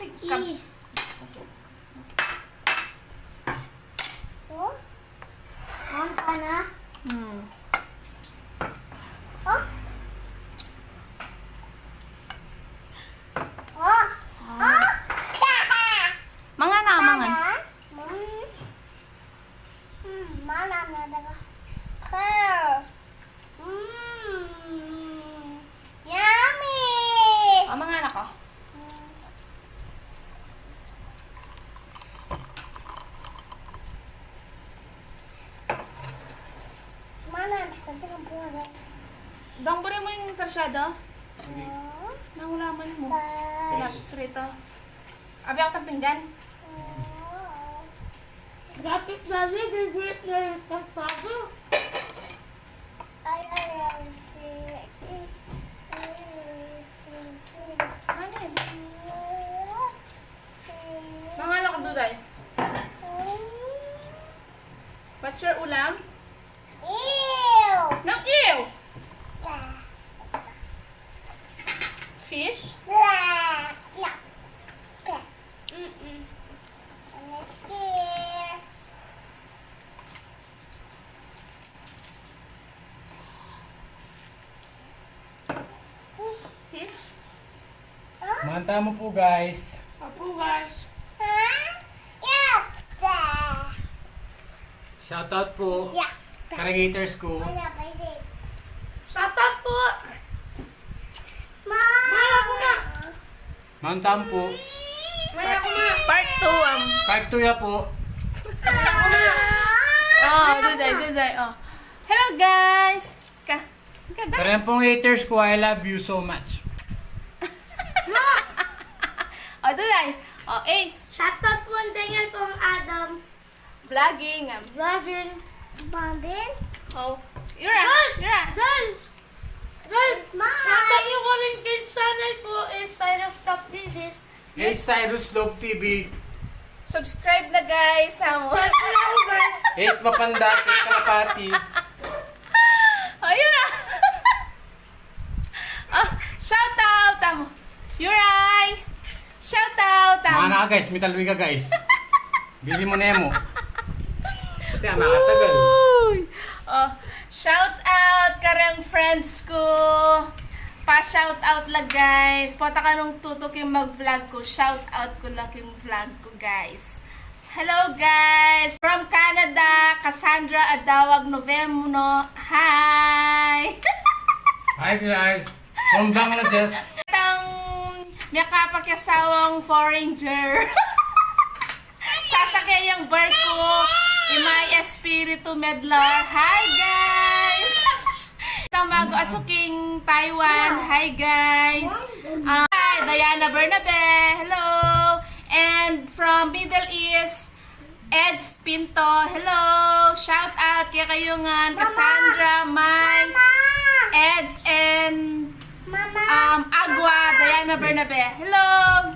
sige. So? Ang na? Oh? Oh? Oh? Mga namangan. Mana na daga. Her. Yummy. Mga anak ko. Mana kasi ng buwan. Dangburin mo yung sarsyado. Oh. Nangulaman mo. Bye. Tilapit rito. Abi ako ng pinggan. Bakit sabi, bibit na yung kasado? Ay, Ano yun? Mga anak ko, Duday. What's your ulam? Ew! Nang ew! Fish? Fish? Manta mo po guys. Apo, guys. Shoutout po. Karagators ko. Shoutout po! Manta mo po. Part 2. Part 2 ya po. Oh, Duday. Oh. Hello, guys! Dali. Karen pong haters ko, I love you so much. Oh, Duday. Oh, Ace. Shoutout po ang tingin pong Adam. Vlogging. Robin. Bondin. Oh. Yura. Guys! Shoutout nyo ko rin kids channel po is Cyrus Top TV. Hey Cyrus Love TV. Subscribe na, guys. Samo. Hey Mapanda, Kalapati. Oh, Yura. Oh, shout out. Tamo. Yuray. Shout out. Mga na guys, may talwi ka guys. Bili mo Nemo. Pati makatagal. Oh, shout out karang friends ko. Pa-shout out lang guys. Pota ka nung tutok yung mag-vlog ko. Shout out ko lang yung vlog ko guys. Hello guys! From Canada, Cassandra Adawag Novemno. Hi! Hi guys. From Bangladesh. Itang may kapakyasawang foreigner. Sasakay yung barko. Imay Espiritu Medlar. Hi guys! Tamago at Suking Taiwan. Hi guys! Hi, Diana Bernabe. Hello! And from Middle East, Eds Pinto. Hello! Shout out kaya kayo nga Cassandra, Mai, Eds, and Agua, Diana Bernabe. Hello!